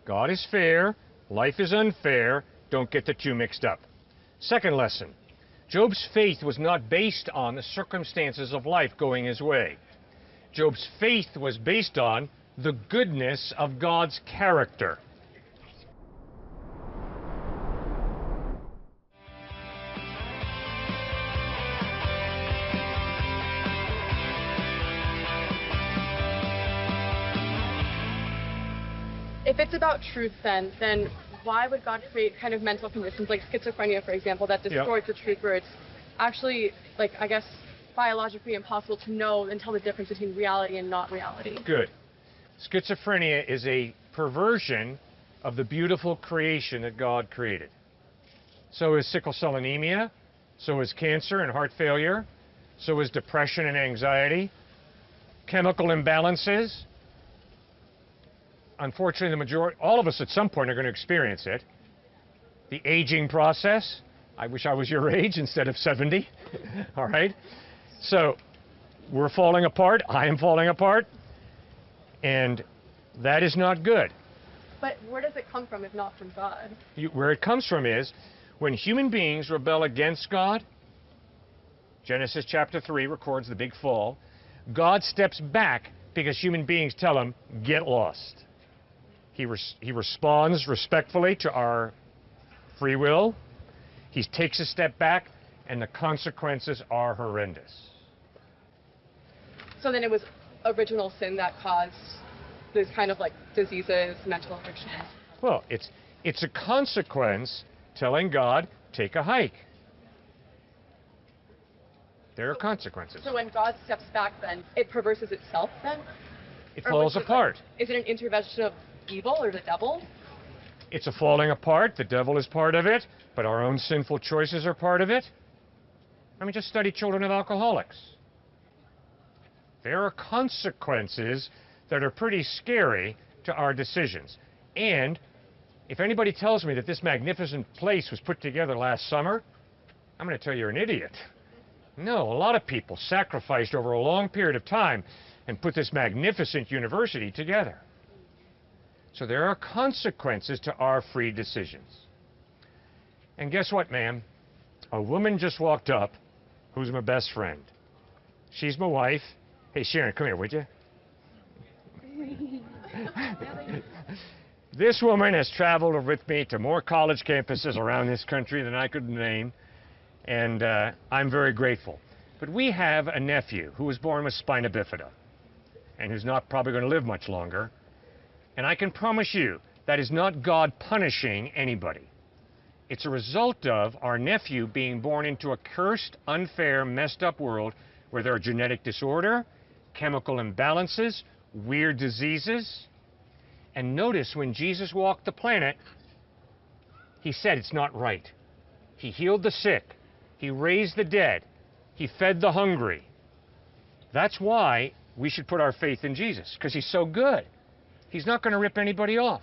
God is fair, life is unfair, don't get the two mixed up. Second lesson, Job's faith was not based on the circumstances of life going his way. Job's faith was based on the goodness of God's character. If it's about truth then why would God create kind of mental conditions like schizophrenia, for example, that distorts the truth, where it's actually, like, I guess, biologically impossible to know and tell the difference between reality and not reality? Good. Schizophrenia is a perversion of the beautiful creation that God created. So is sickle cell anemia, so is cancer and heart failure, so is depression and anxiety, chemical imbalances. Unfortunately, the majority, all of us at some point are going to experience it. The aging process. I wish I was your age instead of 70. All right? So we're falling apart. I am falling apart. And that is not good. But where does it come from if not from God? Where it comes from is when human beings rebel against God. Genesis chapter 3 records the big fall. God steps back because human beings tell him, get lost. He responds respectfully to our free will. He takes a step back, and the consequences are horrendous. So then it was original sin that caused this kind of like diseases, mental afflictions? Well, it's a consequence telling God, take a hike. There are consequences. So when God steps back then, it perverses itself then? It falls apart. Is it an intervention of evil or the devil? It's a falling apart. The devil is part of it, but our own sinful choices are part of it. I mean, just study children of alcoholics. There are consequences that are pretty scary to our decisions. And if anybody tells me that this magnificent place was put together last summer, I'm going to tell you you're an idiot. No, a lot of people sacrificed over a long period of time and put this magnificent university together. So there are consequences to our free decisions. And guess what, ma'am? A woman just walked up who's my best friend. She's my wife. Hey, Sharon, come here, would you? This woman has traveled with me to more college campuses around this country than I could name, and I'm very grateful. But we have a nephew who was born with spina bifida and who's not probably going to live much longer. And I can promise you, that is not God punishing anybody. It's a result of our nephew being born into a cursed, unfair, messed up world where there are genetic disorder, chemical imbalances, weird diseases. And notice when Jesus walked the planet, he said it's not right. He healed the sick. He raised the dead. He fed the hungry. That's why we should put our faith in Jesus, because he's so good. He's not going to rip anybody off.